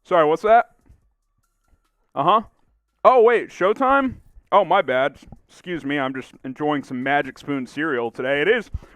Sorry, what's that? Uh-huh. Oh, wait, Showtime? Oh, my bad. Excuse me, I'm just enjoying some Magic Spoon cereal today.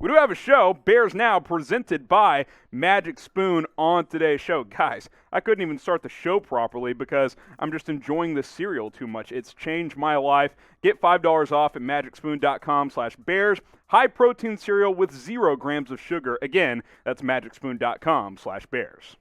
We do have a show, Bears Now, presented by Magic Spoon on today's show. Guys, I couldn't even start the show properly because I'm just enjoying the cereal too much. It's changed my life. Get $5 off at magicspoon.com/bears. High-protein cereal with 0 grams of sugar. Again, that's magicspoon.com/bears.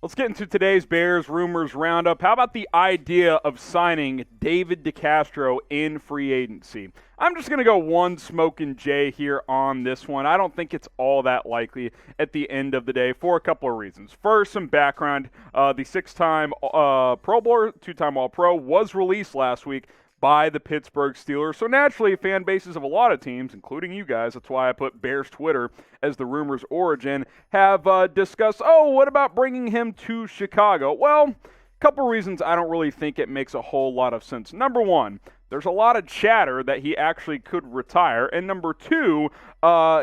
Let's get into today's Bears rumors roundup. How about the idea of signing David DeCastro in free agency? I'm just going to go one smoking J here on this one. I don't think it's all that likely at the end of the day for a couple of reasons. First, some background. The 6-time Pro Bowler, 2-time All-Pro, was released last week by the Pittsburgh Steelers. So naturally, fan bases of a lot of teams, including you guys, that's why I put Bears Twitter as the rumor's origin, have discussed, what about bringing him to Chicago? Well, a couple reasons I don't really think it makes a whole lot of sense. Number one, there's a lot of chatter that he actually could retire. And number two,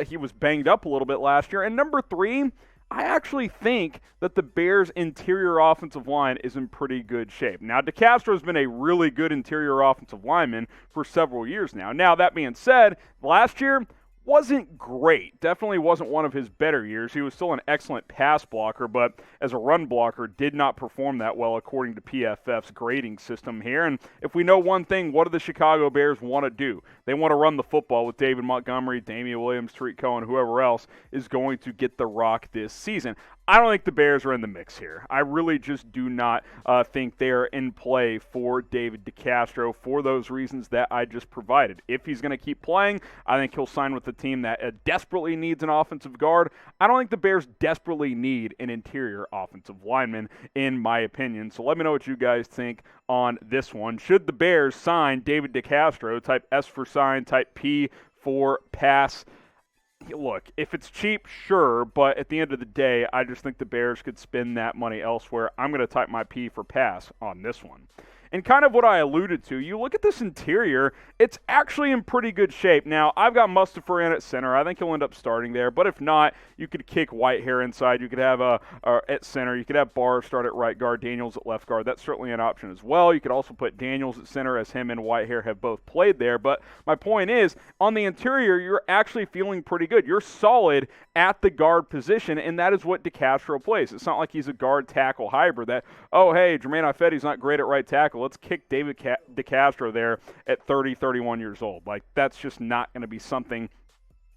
he was banged up a little bit last year. And number three, I actually think that the Bears' interior offensive line is in pretty good shape. Now, DeCastro has been a really good interior offensive lineman for several years now. Now, that being said, last year wasn't great. Definitely wasn't one of his better years. He was still an excellent pass blocker, but as a run blocker, did not perform that well according to PFF's grading system here. And if we know one thing, what do the Chicago Bears want to do? They want to run the football with David Montgomery, Damian Williams, Tariq Cohen, whoever else is going to get the rock this season. I don't think the Bears are in the mix here. I really just do not think they are in play for David DeCastro for those reasons that I just provided. If he's going to keep playing, I think he'll sign with the team that desperately needs an offensive guard. I don't think the Bears desperately need an interior offensive lineman, in my opinion. So let me know what you guys think on this one. Should the Bears sign David DeCastro, type S for sign, type P for pass? Look, if it's cheap, sure, but at the end of the day, I just think the Bears could spend that money elsewhere. I'm going to type my P for pass on this one. And kind of what I alluded to, you look at this interior, it's actually in pretty good shape. Now, I've got Mustafa in at center. I think he'll end up starting there. But if not, you could kick Whitehair inside. You could have at center. You could have Barr start at right guard, Daniels at left guard. That's certainly an option as well. You could also put Daniels at center, as him and Whitehair have both played there. But my point is, on the interior, you're actually feeling pretty good. You're solid at the guard position, and that is what DeCastro plays. It's not like he's a guard tackle hybrid that, Jermaine Ifedi's not great at right tackle. Let's kick David DeCastro there at 30, 31 years old. Like, that's just not going to be something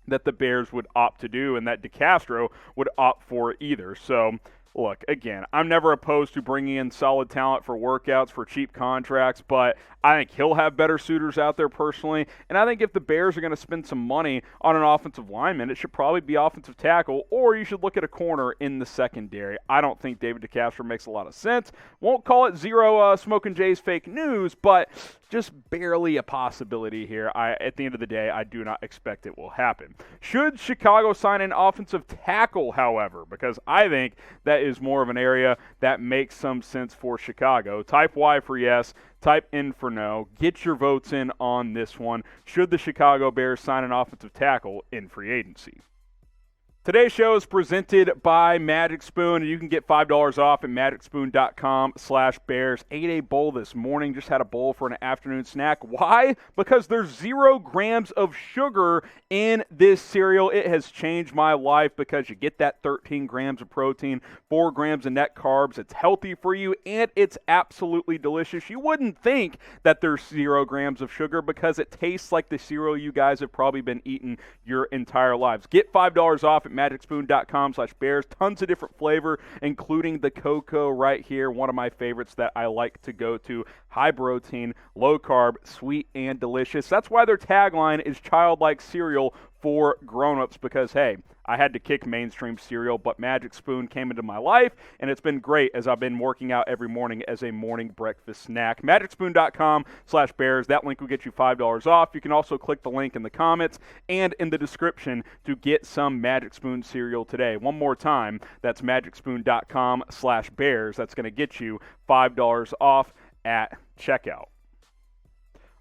that the Bears would opt to do and that DeCastro would opt for either. So, look, again, I'm never opposed to bringing in solid talent for workouts, for cheap contracts, but I think he'll have better suitors out there personally. And I think if the Bears are going to spend some money on an offensive lineman, it should probably be offensive tackle, or you should look at a corner in the secondary. I don't think David DeCastro makes a lot of sense. Won't call it zero Smoking Jay's fake news, but just barely a possibility here. At the end of the day, I do not expect it will happen. Should Chicago sign an offensive tackle, however, because I think that is more of an area that makes some sense for Chicago. Type Y for yes. Type in for no. Get your votes in on this one. Should the Chicago Bears sign an offensive tackle in free agency? Today's show is presented by Magic Spoon, and you can get $5 off at magicspoon.com/bears. Ate a bowl this morning, just had a bowl for an afternoon snack. Why? Because there's 0 grams of sugar in this cereal. It has changed my life because you get that 13 grams of protein, 4 grams of net carbs. It's healthy for you, and it's absolutely delicious. You wouldn't think that there's 0 grams of sugar because it tastes like the cereal you guys have probably been eating your entire lives. Get $5 off at magicspoon.com/bears. Tons of different flavor, including the cocoa right here. One of my favorites that I like to go to. High protein, low carb, sweet and delicious. That's why their tagline is childlike cereal for grown-ups, because, hey, I had to kick mainstream cereal, but Magic Spoon came into my life, and it's been great as I've been working out every morning as a morning breakfast snack. magicspoon.com/bears. That link will get you $5 off. You can also click the link in the comments and in the description to get some Magic Spoon cereal today. One more time, that's magicspoon.com/bears. That's going to get you $5 off at checkout.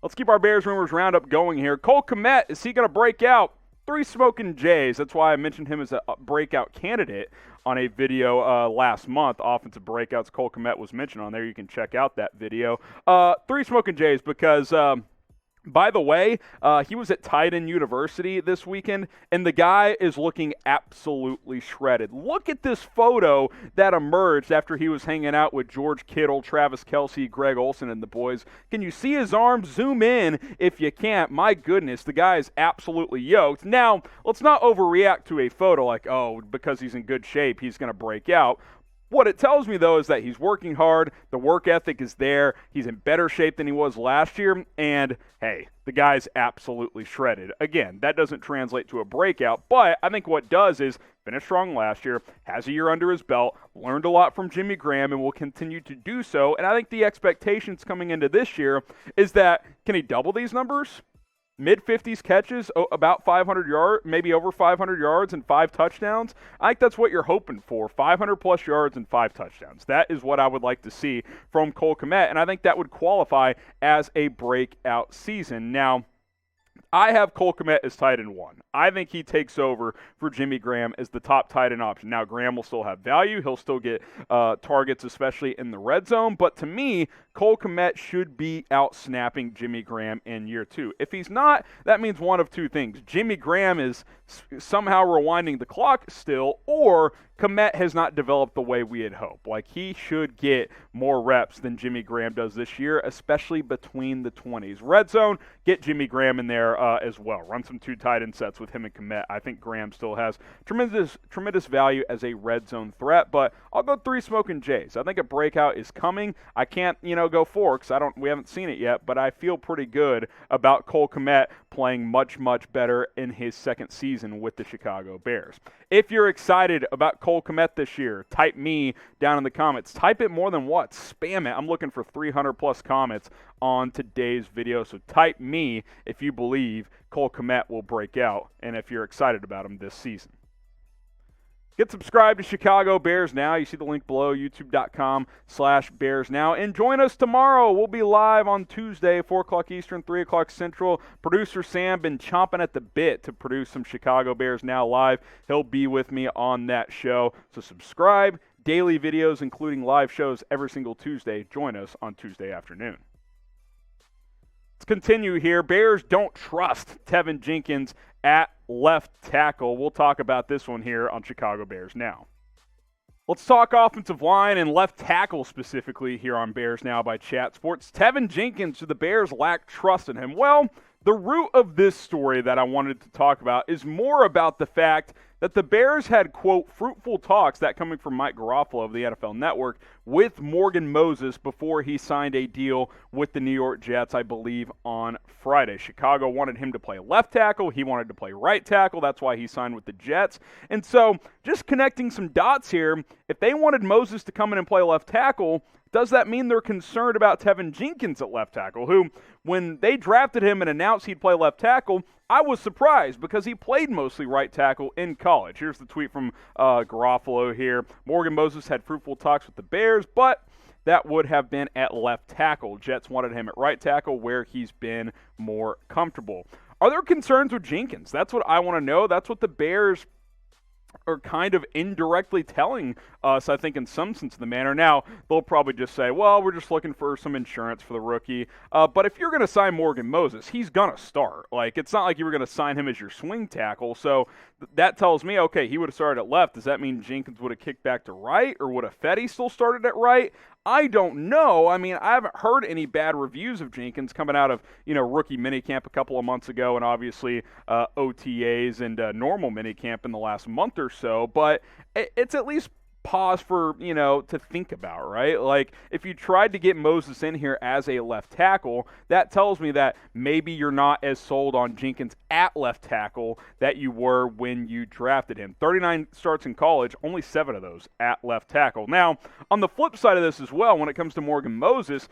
Let's keep our Bears rumors roundup going here. Kmet, is he going to break out Three Smoking Jays. That's why I mentioned him as a breakout candidate on a video last month. Offensive breakouts. Cole Kmet was mentioned on there. You can check out that video. Three Smoking Jays because by the way, he was at Titan University this weekend, and the guy is looking absolutely shredded. Look at this photo that emerged after he was hanging out with George Kittle, Travis Kelce, Greg Olsen, and the boys. Can you see his arms? Zoom in if you can't. My goodness, the guy is absolutely yoked. Now, let's not overreact to a photo like, oh, because he's in good shape, he's going to break out. What it tells me, though, is that he's working hard, the work ethic is there, he's in better shape than he was last year, and, hey, the guy's absolutely shredded. Again, that doesn't translate to a breakout, but I think what does is finished strong last year, has a year under his belt, learned a lot from Jimmy Graham, and will continue to do so, and I think the expectations coming into this year is that, can he double these numbers? Mid-50s catches, about 500 yards, maybe over 500 yards and 5 touchdowns. I think that's what you're hoping for, 500-plus yards and 5 touchdowns. That is what I would like to see from Cole Kmet, and I think that would qualify as a breakout season. Now, I have Cole Kmet as tight end 1. I think he takes over for Jimmy Graham as the top tight end option. Now, Graham will still have value. He'll still get targets, especially in the red zone. But to me, Cole Kmet should be out snapping Jimmy Graham in year 2. If he's not, that means one of two things. Jimmy Graham is somehow rewinding the clock still, or Kmet has not developed the way we had hoped. Like, he should get more reps than Jimmy Graham does this year, especially between the 20s. Red zone, get Jimmy Graham in there as well. Run some 2 tight end sets with him and Kmet. I think Graham still has tremendous value as a red zone threat, but I'll go 3 Smoking Jays. I think a breakout is coming. I can't, go 4 because we haven't seen it yet, but I feel pretty good about Cole Kmet playing much better in his second season with the Chicago Bears. If you're excited about Cole Kmet this year, type me down in the comments. Type it more than once. Spam it. I'm looking for 300-plus comments on today's video, so type me if you believe Cole Kmet will break out and if you're excited about him this season. Get subscribed to Chicago Bears Now. You see the link below, youtube.com/Bears Now. And join us tomorrow. We'll be live on Tuesday, 4 o'clock Eastern, 3 o'clock Central. Producer Sam been chomping at the bit to produce some Chicago Bears Now live. He'll be with me on that show. So subscribe. Daily videos, including live shows every single Tuesday. Join us on Tuesday afternoon. Let's continue here. Bears don't trust Teven Jenkins at left tackle. We'll talk about this one here on Chicago Bears Now. Let's talk offensive line and left tackle specifically here on Bears Now by Chat Sports. Teven Jenkins, do the Bears lack trust in him? Well, the root of this story that I wanted to talk about is more about the fact that the Bears had, quote, fruitful talks, that coming from Mike Garofalo of the NFL Network, with Morgan Moses before he signed a deal with the New York Jets, I believe, on Friday. Chicago wanted him to play left tackle. He wanted to play right tackle. That's why he signed with the Jets. And so just connecting some dots here, if they wanted Moses to come in and play left tackle, does that mean they're concerned about Teven Jenkins at left tackle, who, when they drafted him and announced he'd play left tackle, I was surprised because he played mostly right tackle in college. Here's the tweet from Garofalo here. Morgan Moses had fruitful talks with the Bears, but that would have been at left tackle. Jets wanted him at right tackle where he's been more comfortable. Are there concerns with Jenkins? That's what I want to know. That's what the Bears are kind of indirectly telling us, I think, in some sense of the manner. Now, they'll probably just say, well, we're just looking for some insurance for the rookie. But if you're going to sign Morgan Moses, he's going to start. Like, it's not like you were going to sign him as your swing tackle. So that tells me, okay, he would have started at left. Does that mean Jenkins would have kicked back to right? Or would have Fetty still started at right? I don't know. I mean, I haven't heard any bad reviews of Jenkins coming out of, rookie minicamp a couple of months ago, and obviously OTAs and normal minicamp in the last month or so. But it's at least pause for, to think about, right? Like, if you tried to get Moses in here as a left tackle, that tells me that maybe you're not as sold on Jenkins at left tackle that you were when you drafted him. 39 starts in college, only 7 of those at left tackle. Now, on the flip side of this as well, when it comes to Morgan Moses,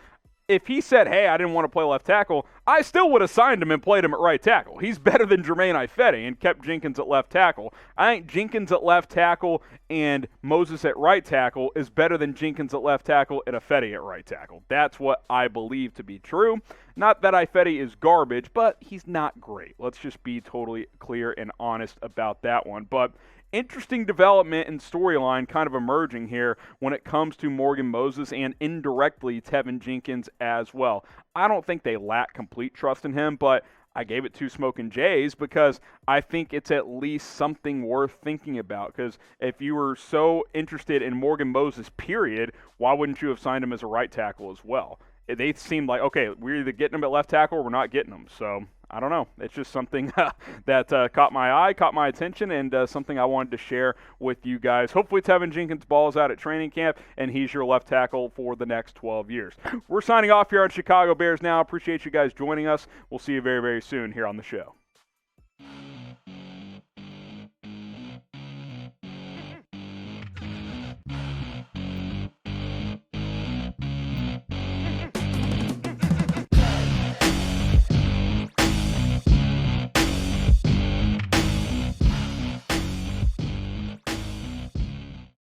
if he said, hey, I didn't want to play left tackle, I still would have signed him and played him at right tackle. He's better than Jermaine Ifedi and kept Jenkins at left tackle. I think Jenkins at left tackle and Moses at right tackle is better than Jenkins at left tackle and Ifedi at right tackle. That's what I believe to be true. Not that Ifedi is garbage, but he's not great. Let's just be totally clear and honest about that one. But interesting development and storyline kind of emerging here when it comes to Morgan Moses and indirectly Teven Jenkins as well. I don't think they lack complete trust in him, but I gave it 2 Smoking Jays because I think it's at least something worth thinking about. Because if you were so interested in Morgan Moses, period, why wouldn't you have signed him as a right tackle as well? They seemed like, okay, we're either getting him at left tackle or we're not getting him. So I don't know. It's just something that caught my eye, caught my attention, and something I wanted to share with you guys. Hopefully Teven Jenkins balls out at training camp, and he's your left tackle for the next 12 years. We're signing off here on Chicago Bears Now. Appreciate you guys joining us. We'll see you very, very soon here on the show.